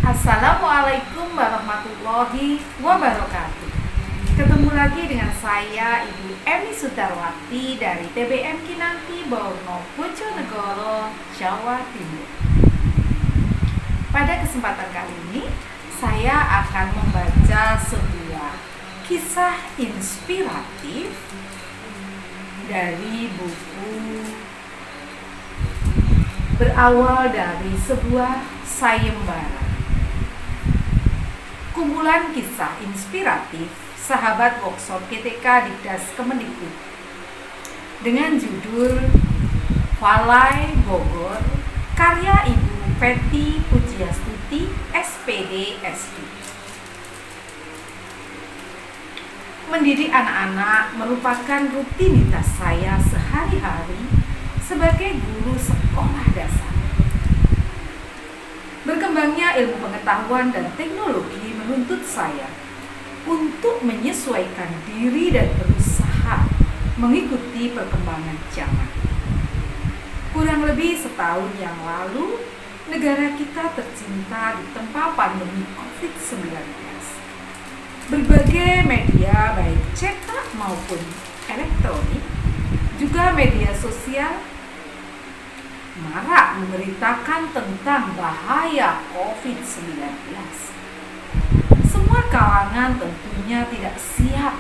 Assalamualaikum warahmatullahi wabarakatuh. Ketemu lagi dengan saya Ibu Emi Sudarwati dari TBM Kinanti Borno, Bojonegoro, Jawa Timur. Pada kesempatan kali ini saya akan membaca sebuah kisah inspiratif dari buku Berawal dari Sebuah Sayembara. Kumpulan kisah inspiratif sahabat workshop KTK Dikdas Kemendikbud dengan judul Falai Bogor, karya Ibu Peti Pujiastuti, SPD, SD. Mendidik anak-anak merupakan rutinitas saya sehari-hari sebagai guru sekolah dasar. Berkembangnya ilmu pengetahuan dan teknologi menuntut saya untuk menyesuaikan diri dan berusaha mengikuti perkembangan zaman. Kurang lebih setahun yang lalu, negara kita tercinta ditempa pandemi COVID-19. Berbagai media baik cetak maupun elektronik, juga media sosial marak memberitakan tentang bahaya COVID-19. Semua kalangan tentunya tidak siap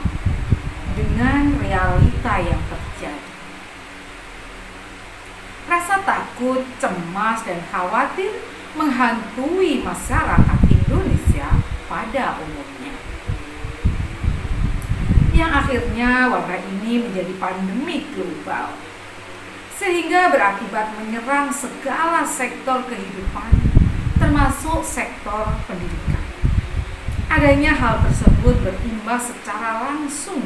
dengan realita yang terjadi. Rasa takut, cemas, dan khawatir menghantui masyarakat Indonesia pada umumnya. Yang akhirnya wabah ini menjadi pandemi global, sehingga berakibat menyerang segala sektor kehidupan, termasuk sektor pendidikan. Adanya hal tersebut berimbas secara langsung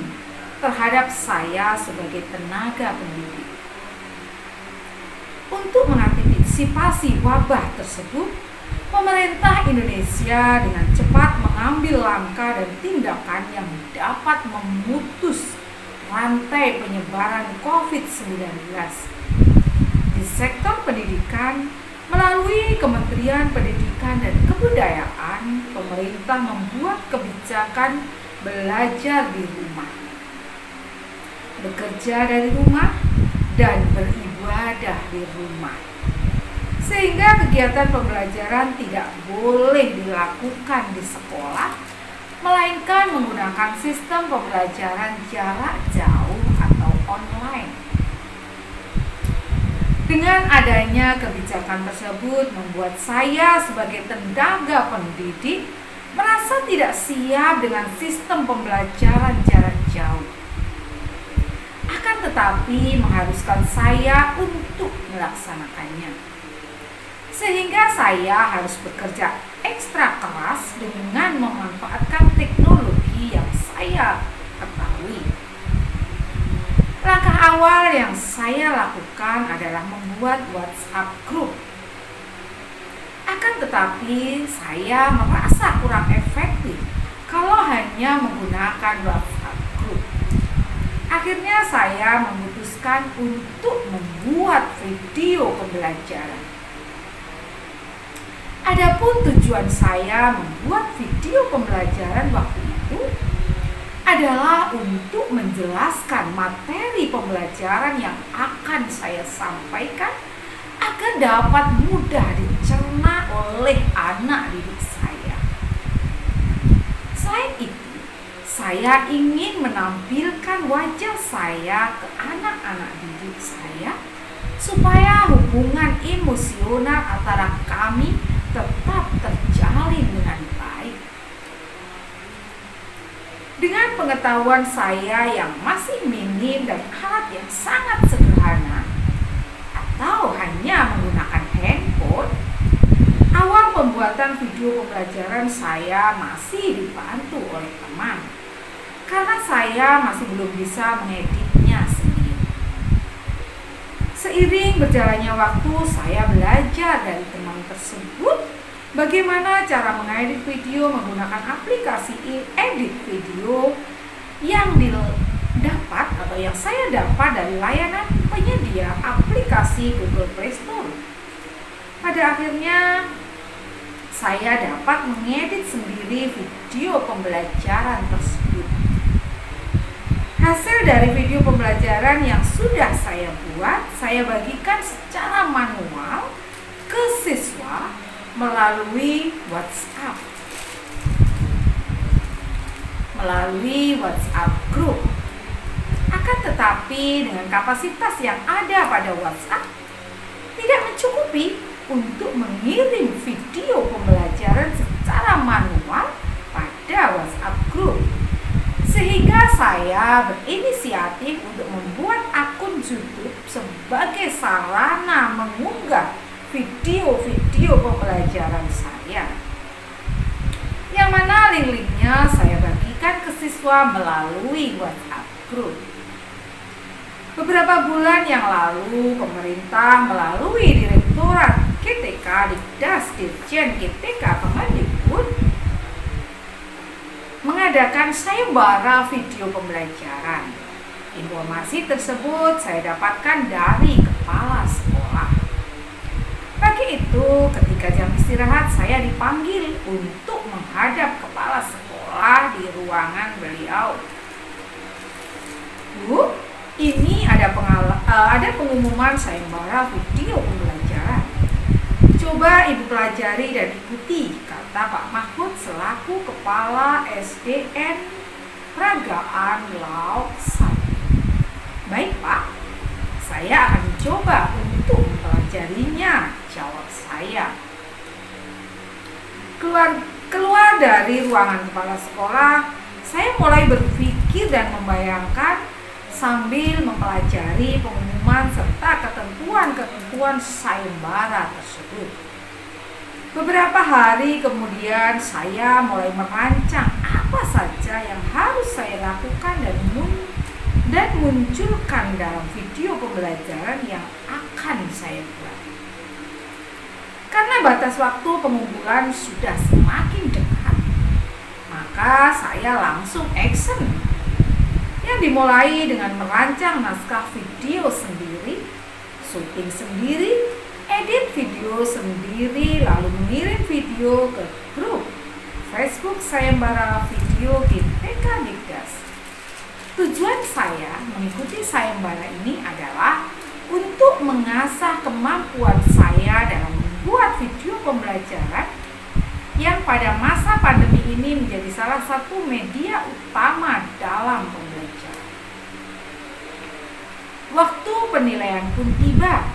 terhadap saya sebagai tenaga pendidik. Untuk mengantisipasi wabah tersebut, pemerintah Indonesia dengan cepat mengambil langkah dan tindakan yang dapat memutus rantai penyebaran COVID-19. Di sektor pendidikan, melalui Kementerian Pendidikan dan Kebudayaan, pemerintah membuat kebijakan belajar di rumah, bekerja dari rumah, dan beribadah di rumah. Sehingga kegiatan pembelajaran tidak boleh dilakukan di sekolah, melainkan menggunakan sistem pembelajaran jarak jauh atau online. Dengan adanya kebijakan tersebut membuat saya sebagai tenaga pendidik merasa tidak siap dengan sistem pembelajaran jarak jauh. Akan tetapi mengharuskan saya untuk melaksanakannya. Sehingga saya harus bekerja ekstra keras dengan memanfaatkan teknologi yang saya ketahui. Langkah awal yang saya lakukan adalah membuat WhatsApp group. Akan tetapi saya merasa kurang efektif kalau hanya menggunakan WhatsApp group. Akhirnya saya memutuskan untuk membuat video pembelajaran. Adapun tujuan saya membuat video pembelajaran waktu itu adalah untuk menjelaskan materi pembelajaran yang akan saya sampaikan agar dapat mudah dicerna oleh anak didik saya. Selain itu, saya ingin menampilkan wajah saya ke anak-anak didik saya supaya hubungan emosional antara kami tetap terjalin dengan baik. Dengan pengetahuan saya yang masih minim dan alat yang sangat sederhana atau hanya menggunakan handphone, awal pembuatan video pembelajaran saya masih dibantu oleh teman karena saya masih belum bisa mengeditnya sendiri. Seiring berjalannya waktu, saya belajar dari teman tersebut bagaimana cara mengedit video menggunakan aplikasi edit video yang didapat atau yang saya dapat dari layanan penyedia aplikasi Google Play Store. Pada akhirnya saya dapat mengedit sendiri video pembelajaran tersebut. Hasil dari video pembelajaran yang sudah saya buat, saya bagikan secara manual ke siswa melalui WhatsApp grup. Akan tetapi dengan kapasitas yang ada pada WhatsApp tidak mencukupi untuk mengirim video pembelajaran secara manual pada WhatsApp grup. Sehingga saya berinisiatif untuk membuat akun YouTube sebagai sarana mengunggah video-video pembelajaran saya, yang mana link-linknya saya bagikan ke siswa melalui WhatsApp grup. Beberapa bulan yang lalu, pemerintah melalui Direktorat KTK Dikdas Dirjen KTK Kemendikbud mengadakan sayembara video pembelajaran. Informasi tersebut saya dapatkan dari kepala sekolah. Pagi itu, ketika jam istirahat, saya dipanggil untuk menghadap kepala sekolah di ruangan beliau. Bu, ini ada pengumuman sayembara video pembelajaran. Coba Ibu pelajari dan ikuti, kata Pak Mahfud selaku Kepala SDN Peragaan Lauk 1. Baik Pak, saya akan mencoba untuk mempelajarinya, jawab saya. Keluar dari ruangan kepala sekolah, saya mulai berpikir dan membayangkan sambil mempelajari pengumuman serta ketentuan-ketentuan sayembara tersebut. Beberapa hari kemudian saya mulai merancang apa saja yang harus saya lakukan dan munculkan dalam video pembelajaran yang akan saya buat. Karena batas waktu pengumpulan sudah semakin dekat, maka saya langsung action, yang dimulai dengan merancang naskah video sendiri, syuting sendiri, edit video sendiri, lalu mengirim video ke grup Facebook sayembara video KTK Dikdas. Tujuan saya mengikuti sayembara ini adalah untuk mengasah kemampuan saya dalam membuat video pembelajaran yang pada masa pandemi ini menjadi salah satu media utama dalam pembelajaran. Waktu penilaian pun tiba.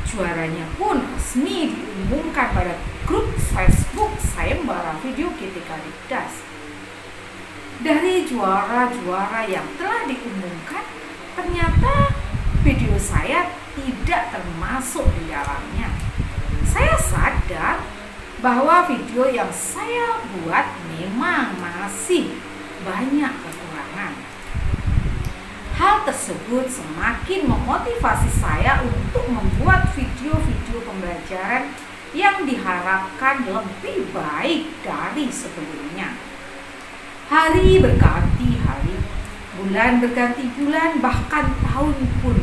Juaranya pun resmi diumumkan pada grup Facebook sayembara video KTK Dikdas. Dari juara-juara yang telah diumumkan, ternyata video saya tidak termasuk di dalamnya. Saya sadar bahwa video yang saya buat memang masih banyak kekurangan. Hal tersebut semakin memotivasi saya untuk membuat video-video pembelajaran yang diharapkan lebih baik dari sebelumnya. Hari berganti hari, bulan berganti bulan, bahkan tahun pun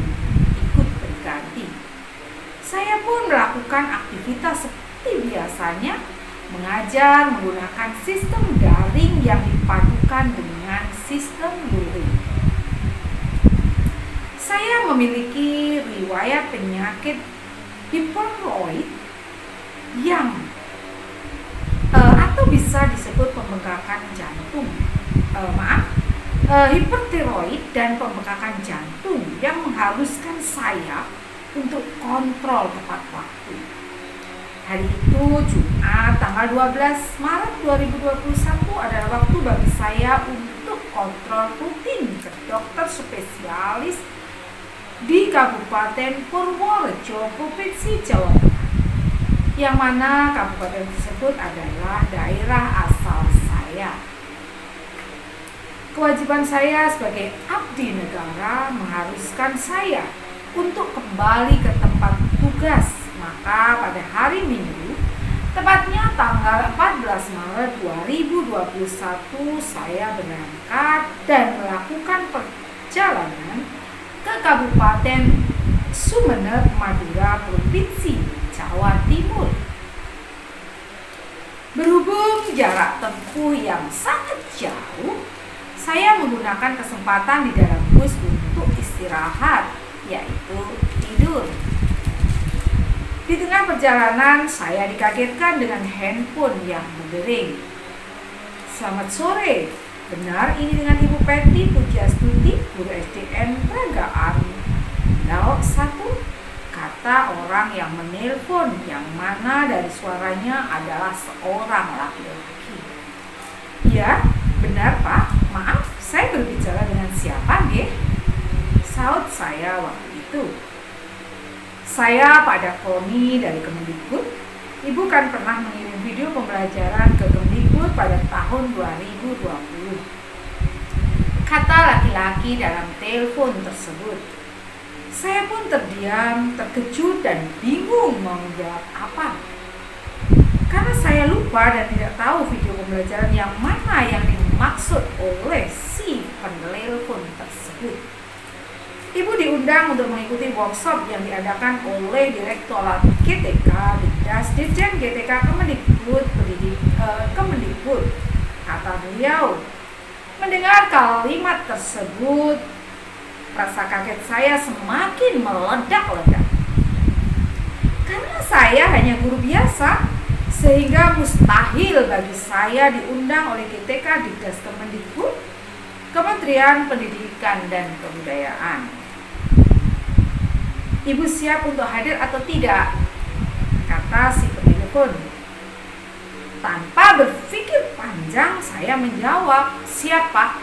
ikut berganti. Saya pun melakukan aktivitas seperti biasanya, mengajar menggunakan sistem daring yang dipadukan dengan sistem luring. Saya memiliki riwayat penyakit hipertiroid yang atau bisa disebut pembengkakan jantung. Hipertiroid dan pembengkakan jantung yang mengharuskan saya untuk kontrol tepat waktu. Hari itu Jumat tanggal 12 Maret 2021 adalah waktu bagi saya untuk kontrol rutin ke dokter spesialis di Kabupaten Purworejo, Provinsi Jawa Tengah, yang mana kabupaten tersebut adalah daerah asal saya. Kewajiban saya sebagai abdi negara mengharuskan saya untuk kembali ke tempat tugas. Maka pada hari Minggu, tepatnya tanggal 14 Maret 2021, saya berangkat dan melakukan perjalanan ke Kabupaten Sumeneb, Madura, Provinsi Jawa Timur. Berhubung jarak tempuh yang sangat jauh, saya menggunakan kesempatan di dalam bus untuk istirahat, yaitu tidur. Di tengah perjalanan, saya dikagetkan dengan handphone yang berdering. Selamat sore, benar ini dengan Ibu Peti Pujiastuti, Guru SDN Peragaan 01? Kata orang yang menelpon, yang mana dari suaranya adalah seorang laki-laki. Ya, benar Pak, maaf, saya berbicara dengan siapa, Ge? Saut saya waktu itu. Saya Pak Dakroni dari Kemendikbud. Ibu kan pernah mengirim video pembelajaran ke Kemendikbud pada tahun 2020. Kata laki-laki dalam telepon tersebut. Saya pun terdiam, terkejut dan bingung mau menjawab apa. Karena saya lupa dan tidak tahu video pembelajaran yang mana yang dimaksud oleh si penelpon tersebut. Ibu diundang untuk mengikuti workshop yang diadakan oleh Direktorat GTK, Dikdas, Dirjen GTK Kemendikbud, Kemendikbud. Kata beliau, mendengar kalimat tersebut, rasa kaget saya semakin meledak-ledak. Karena saya hanya guru biasa, sehingga mustahil bagi saya diundang oleh GTK, Dikdas, Kemendikbud, Kementerian Pendidikan dan Kebudayaan. Ibu siap untuk hadir atau tidak? Kata si penelpon. Tanpa berpikir panjang, saya menjawab, siap Pak.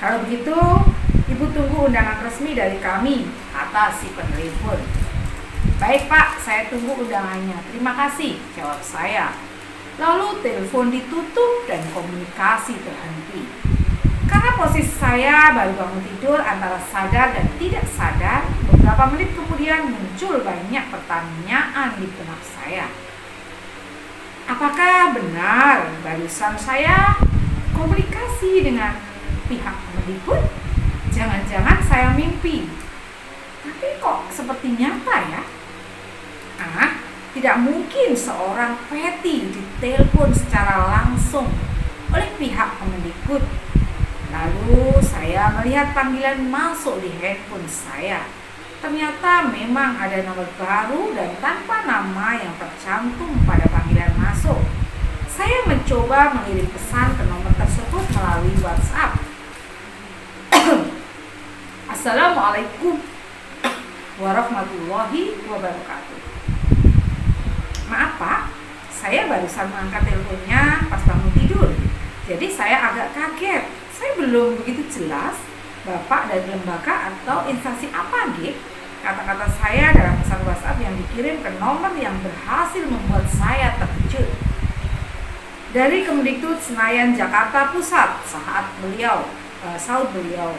Kalau begitu, Ibu tunggu undangan resmi dari kami, kata si penelpon. Baik Pak, saya tunggu undangannya. Terima kasih, jawab saya. Lalu telepon ditutup dan komunikasi terhenti. Karena posisi saya baru bangun tidur antara sadar dan tidak sadar, beberapa menit kemudian muncul banyak pertanyaan di benak saya. Apakah benar barusan saya komunikasi dengan pihak Kemendikbud? Jangan-jangan saya mimpi. Tapi kok seperti nyata ya? Tidak mungkin seorang Peti ditelepon secara langsung oleh pihak Kemendikbud. Lalu saya melihat panggilan masuk di handphone saya. Ternyata memang ada nomor baru dan tanpa nama yang tercantum pada panggilan masuk. Saya mencoba mengirim pesan ke nomor tersebut melalui WhatsApp. Assalamualaikum warahmatullahi wabarakatuh. Maaf Pak, saya barusan mengangkat teleponnya pas bangun tidur. Jadi saya agak kaget. Saya belum begitu jelas Bapak dari lembaga atau instansi apa, Gip? Kata-kata saya dalam pesan WhatsApp yang dikirim ke nomor yang berhasil membuat saya terkejut. Dari Kemendikbud Senayan, Jakarta Pusat, saut beliau.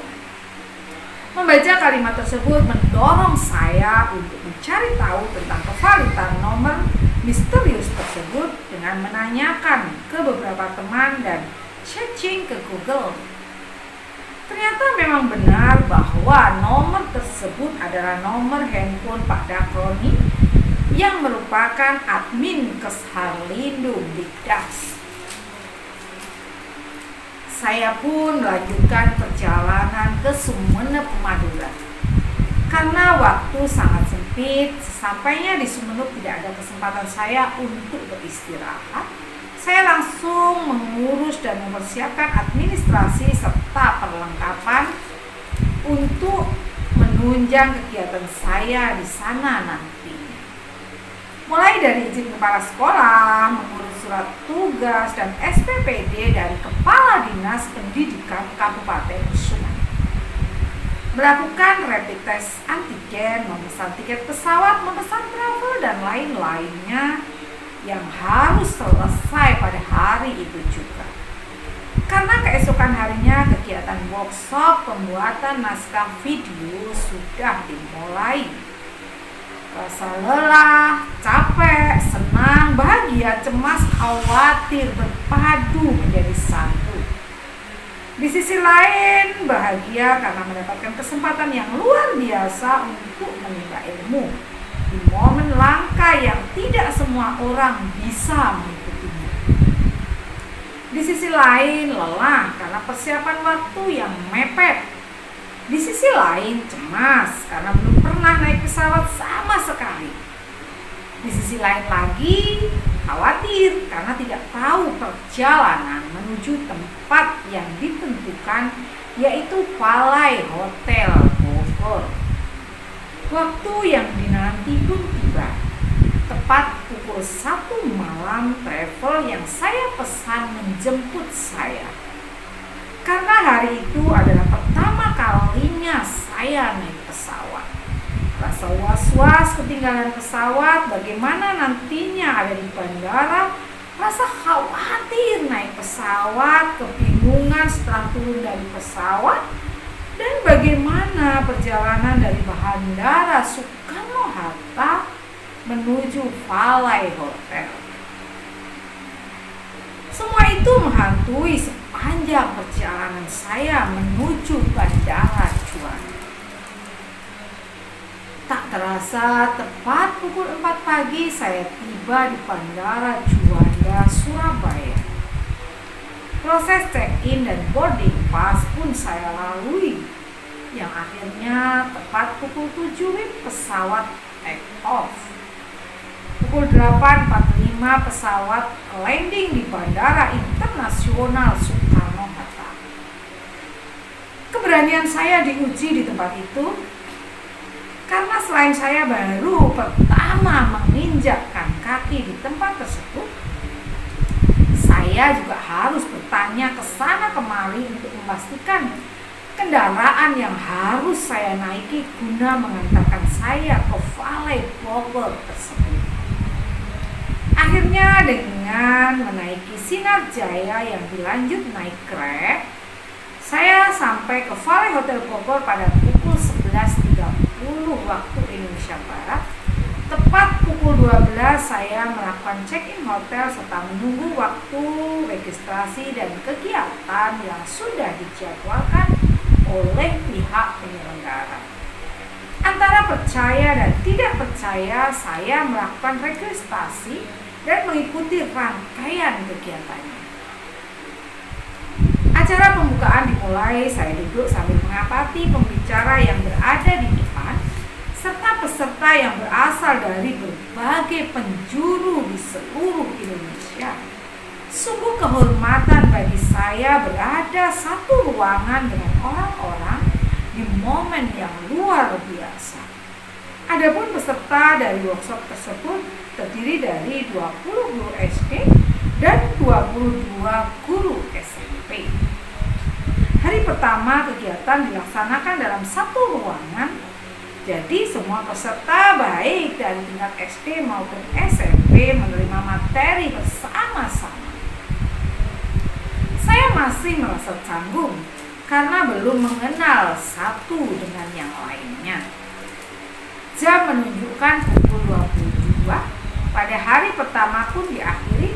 Membaca kalimat tersebut mendorong saya untuk mencari tahu tentang kevalidan nomor misterius tersebut dengan menanyakan ke beberapa teman dan searching ke Google. Ternyata memang benar bahwa nomor tersebut adalah nomor handphone Pak Dakroni yang merupakan admin Kesharlindung Dikdas. Saya pun melanjutkan perjalanan ke Sumeneb, Madura. Karena waktu sangat sempit, sesampainya di Sumeneb tidak ada kesempatan saya untuk beristirahat. Saya langsung mengurus dan mempersiapkan administrasi serta perlengkapan untuk menunjang kegiatan saya di sana nanti. Mulai dari izin kepala sekolah, mengurus surat tugas dan SPPD dari Kepala Dinas Pendidikan Kabupaten Sumeneb. Melakukan rapid test antigen, memesan tiket pesawat, memesan travel dan lain-lainnya yang harus selesai pada hari itu juga. Karena keesokan harinya kegiatan workshop pembuatan naskah video sudah dimulai. Rasa lelah, capek, senang, bahagia, cemas, khawatir berpadu menjadi satu. Di sisi lain, bahagia karena mendapatkan kesempatan yang luar biasa untuk menimba ilmu di momen langka yang tidak semua orang bisa mengikuti. Di sisi lain lelah karena persiapan waktu yang mepet. Di sisi lain cemas karena belum pernah naik pesawat sama sekali. Di sisi lain lagi khawatir karena tidak tahu perjalanan menuju tempat yang ditentukan, yaitu Palai Hotel Bogor. Waktu yang dinanti pun tiba. Tepat pukul 1 malam travel yang saya pesan menjemput saya. Karena hari itu adalah pertama kalinya saya naik pesawat. Rasa was-was ketinggalan pesawat, bagaimana nantinya ada di bandara, rasa khawatir naik pesawat, kebingungan setelah turun dari pesawat, dan bagaimana perjalanan dari Bandara Soekarno-Hatta menuju Palai Hotel. Semua itu menghantui sepanjang perjalanan saya menuju Bandara Juanda. Tak terasa tepat pukul 4 pagi saya tiba di Bandara Juanda, Surabaya. Proses check-in dan boarding pass pun saya lalui, yang akhirnya tepat pukul 7 pesawat take off. Pukul 8.45 pesawat landing di Bandara Internasional Soekarno-Hatta. Keberanian saya diuji di tempat itu, karena selain saya baru pertama menginjakkan kaki di tempat tersebut, saya juga harus bertanya ke sana kemari untuk memastikan kendaraan yang harus saya naiki guna mengantarkan saya ke Palai Bogor tersebut. Akhirnya dengan menaiki Sinar Jaya yang dilanjut naik Grab, saya sampai ke Palai Hotel Bogor pada pukul 11.30 waktu Indonesia Barat. Tepat pukul 12 saya melakukan check-in hotel serta menunggu waktu registrasi dan kegiatan yang sudah dijadwalkan oleh pihak penyelenggara. Antara percaya dan tidak percaya, saya melakukan registrasi dan mengikuti rangkaian kegiatannya. Acara pembukaan dimulai, saya duduk sambil mengamati pembicara yang berada di depan, serta peserta yang berasal dari berbagai penjuru di seluruh Indonesia. Sungguh kehormatan bagi saya berada satu ruangan dengan orang-orang di momen yang luar biasa. Adapun peserta dari workshop tersebut terdiri dari 20 guru SD dan 22 guru SMP. Hari pertama kegiatan dilaksanakan dalam satu ruangan, jadi semua peserta baik dari tingkat SD maupun SMP menerima materi bersama-sama. Saya masih merasa canggung karena belum mengenal satu dengan yang lainnya. Jam menunjukkan pukul 22. Pada hari pertama pun diakhiri.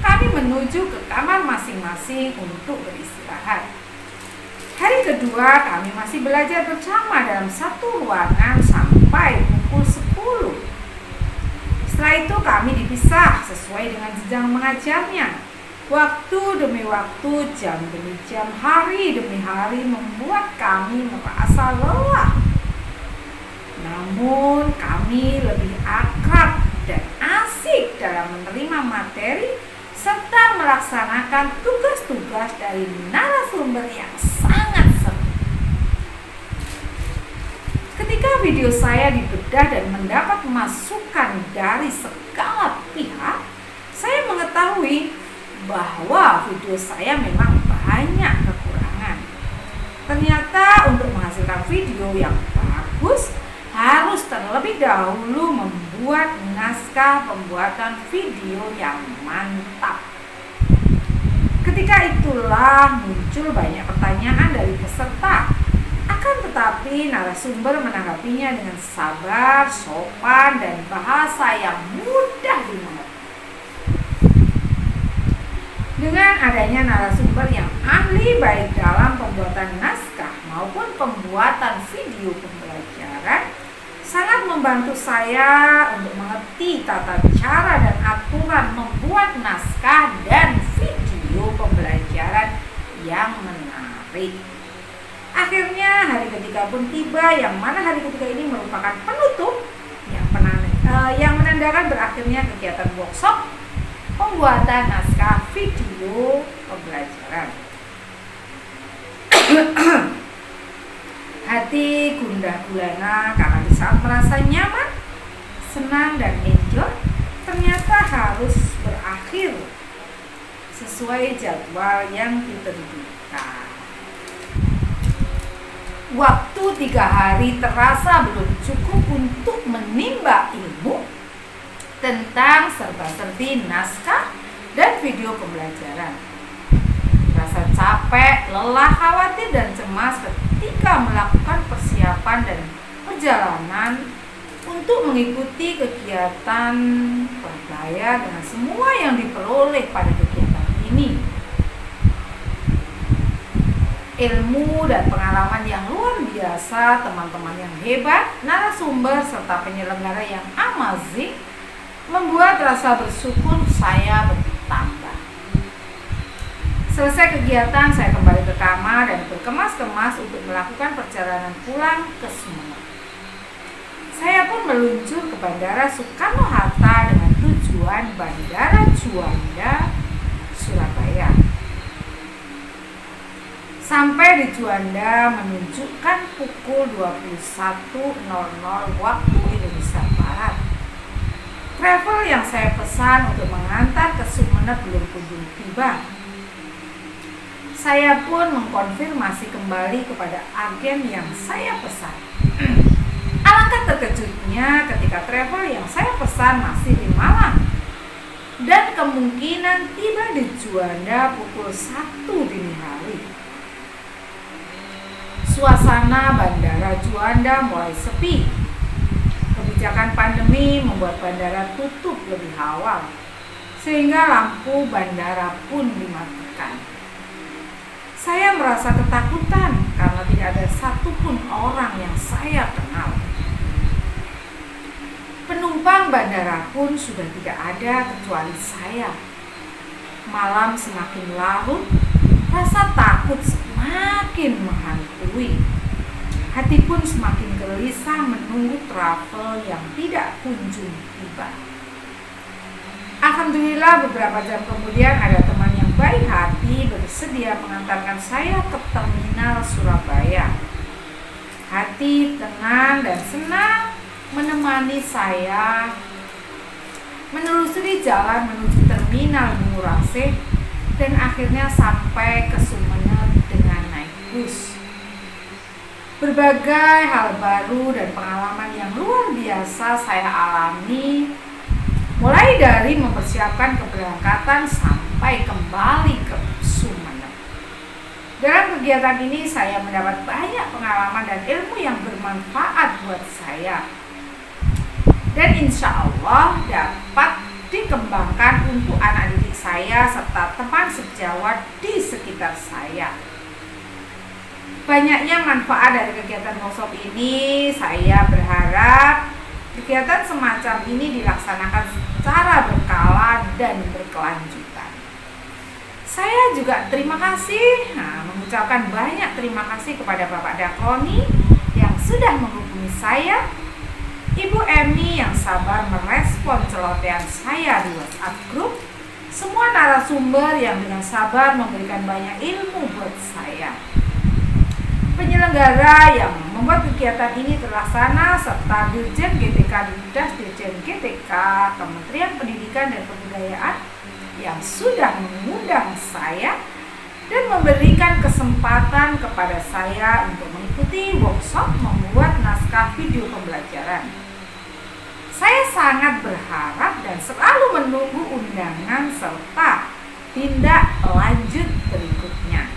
Kami menuju ke kamar masing-masing untuk beristirahat. Hari kedua kami masih belajar bersama dalam satu ruangan sampai pukul 10. Setelah itu kami dipisah sesuai dengan jenjang mengajarnya. Waktu demi waktu, jam demi jam, hari demi hari membuat kami merasa lelah. Namun kami lebih akrab dan asik dalam menerima materi serta melaksanakan tugas-tugas dari narasumber yang sangat seru. Ketika video saya dibedah dan mendapat masukan dari segala pihak, saya mengetahui bahwa video saya memang banyak kekurangan. Ternyata untuk menghasilkan video yang bagus, harus terlebih dahulu membuat naskah pembuatan video yang mantap. Ketika itulah muncul banyak pertanyaan dari peserta. Akan tetapi narasumber menanggapinya dengan sabar, sopan, dan bahasa yang mudah dimengerti. Dengan adanya narasumber yang ahli baik dalam pembuatan naskah maupun pembuatan video pembelajaran, sangat membantu saya untuk mengerti tata cara dan aturan membuat naskah dan video video pembelajaran yang menarik. Akhirnya hari ketiga pun tiba, yang mana hari ketiga ini merupakan penutup yang menandakan berakhirnya kegiatan workshop pembuatan naskah video pembelajaran. Hati gundah gulana karena di saat merasa nyaman, senang dan enjoy ternyata harus berakhir sesuai jadwal yang ditentukan. Waktu 3 hari terasa belum cukup untuk menimba ilmu tentang serba-serbi naskah dan video pembelajaran. Rasa capek, lelah, khawatir, dan cemas ketika melakukan persiapan dan perjalanan untuk mengikuti kegiatan berbahaya dengan semua yang diperoleh pada kegiatan ini. Ilmu dan pengalaman yang luar biasa, teman-teman yang hebat, narasumber, serta penyelenggara yang amazing membuat rasa bersyukur saya bertambah. Selesai kegiatan, saya kembali ke kamar dan berkemas-kemas untuk melakukan perjalanan pulang ke Sumeneb. Saya pun meluncur ke Bandara Soekarno-Hatta dengan tujuan Bandara Juanda, Surabaya. Sampai di Juanda menunjukkan pukul 21.00 waktu Indonesia Barat. Travel yang saya pesan untuk mengantar ke Sumeneb belum kunjung tiba. Saya pun mengkonfirmasi kembali kepada agen yang saya pesan. Alangkah terkejutnya ketika travel yang saya pesan masih di Malang dan kemungkinan tiba di Juanda pukul 1 dini hari. Suasana Bandara Juanda mulai sepi. Kebijakan pandemi membuat bandara tutup lebih awal, sehingga lampu bandara pun dimatikan. Saya merasa ketakutan karena tidak ada satupun orang yang saya kenal. Penumpang bandara pun sudah tidak ada kecuali saya. Malam semakin larut, rasa takut semakin menghantui. Hati pun semakin gelisah menunggu travel yang tidak kunjung tiba. Alhamdulillah beberapa jam kemudian ada teman yang baik hati bersedia mengantarkan saya ke terminal Surabaya. Hati tenang dan senang menemani saya menelusuri jalan menuju terminal Ngurah Rai dan akhirnya sampai ke Sumeneb dengan naik bus. Berbagai hal baru dan pengalaman yang luar biasa saya alami, mulai dari mempersiapkan keberangkatan sampai kembali ke Sumeneb. Dalam kegiatan ini saya mendapat banyak pengalaman dan ilmu yang bermanfaat buat saya, dan insya Allah dapat dikembangkan untuk anak didik saya serta teman sejawat di sekitar saya. Banyaknya manfaat dari kegiatan workshop ini, saya berharap kegiatan semacam ini dilaksanakan secara berkala dan berkelanjutan. Saya juga mengucapkan banyak terima kasih kepada Bapak Dakroni yang sudah menghubungi saya, Ibu Emi yang sabar merespon celotehan saya di WhatsApp grup, semua narasumber yang dengan sabar memberikan banyak ilmu buat saya, penyelenggara yang membuat kegiatan ini terlaksana, serta Dirjen GTK Dinas Dirjen GTK Kementerian Pendidikan dan Kebudayaan yang sudah mengundang saya dan memberikan kesempatan kepada saya untuk mengikuti workshop membuat naskah video pembelajaran. Saya sangat berharap dan selalu menunggu undangan serta tindak lanjut berikutnya.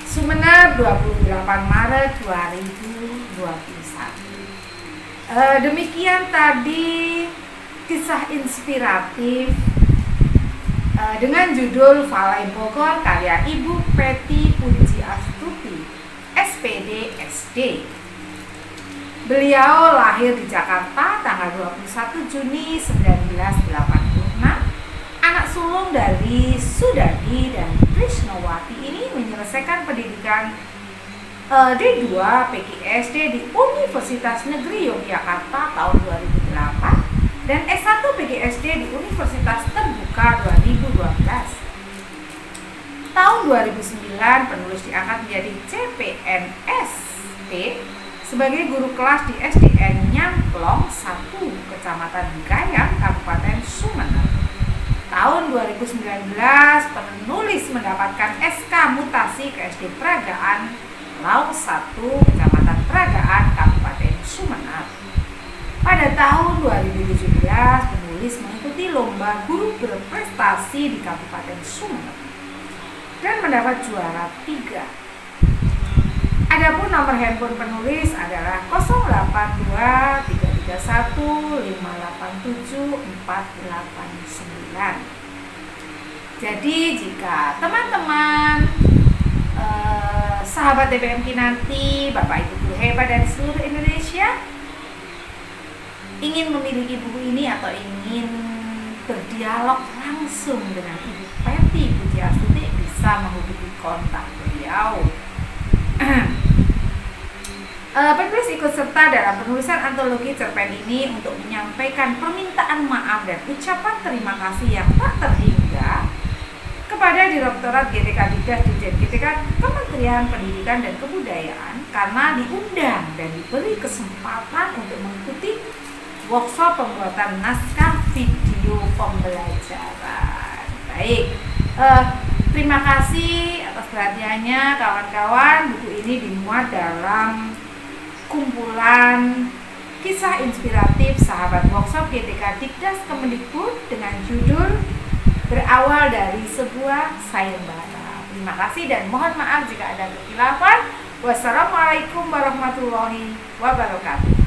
Sumeneb 28 Maret 2021. Demikian tadi kisah inspiratif dengan judul Falai Bogor karya Ibu Peti Puji Astuti, SPD SD. Beliau lahir di Jakarta tanggal 21 Juni 1986 Anak sulung dari Sudadi dan Krishnawati ini menyelesaikan pendidikan D2 PGSD di Universitas Negeri Yogyakarta tahun 2008 dan S1 PGSD di Universitas Terbuka 2012. Tahun 2009 penulis diangkat menjadi CPNSP sebagai guru kelas di SDN Nyangklong 1, Kecamatan Gayam, Kabupaten Sumeneb. Tahun 2019 penulis mendapatkan SK mutasi ke SD Peragaan Lauk 1, Kecamatan Peragaan, Kabupaten Sumeneb. Pada tahun 2017 penulis mengikuti lomba guru berprestasi di Kabupaten Sumeneb dan mendapat juara 3. Adapun nomor handphone penulis adalah 082-331-587-489. Jadi jika teman-teman sahabat TPM Kinanti, Bapak Ibu guru hebat dari seluruh Indonesia ingin memiliki buku ini atau ingin berdialog langsung dengan Ibu Peti Pujiastuti, bisa menghubungi kontak beliau. Penulis ikut serta dalam penulisan antologi cerpen ini untuk menyampaikan permintaan maaf dan ucapan terima kasih yang tak terhingga kepada Direktorat GTK Dikdas Dirjen GTK Kementerian Pendidikan dan Kebudayaan karena diundang dan diberi kesempatan untuk mengikuti workshop pembuatan naskah video pembelajaran. Baik, terima kasih atas perhatiannya kawan-kawan. Buku ini dimuat dalam kumpulan kisah inspiratif sahabat workshop GTK Dikdas Kemendikbud dengan judul Berawal dari Sebuah Sayembara. Terima kasih dan mohon maaf jika ada kekilafan. Wassalamualaikum warahmatullahi wabarakatuh.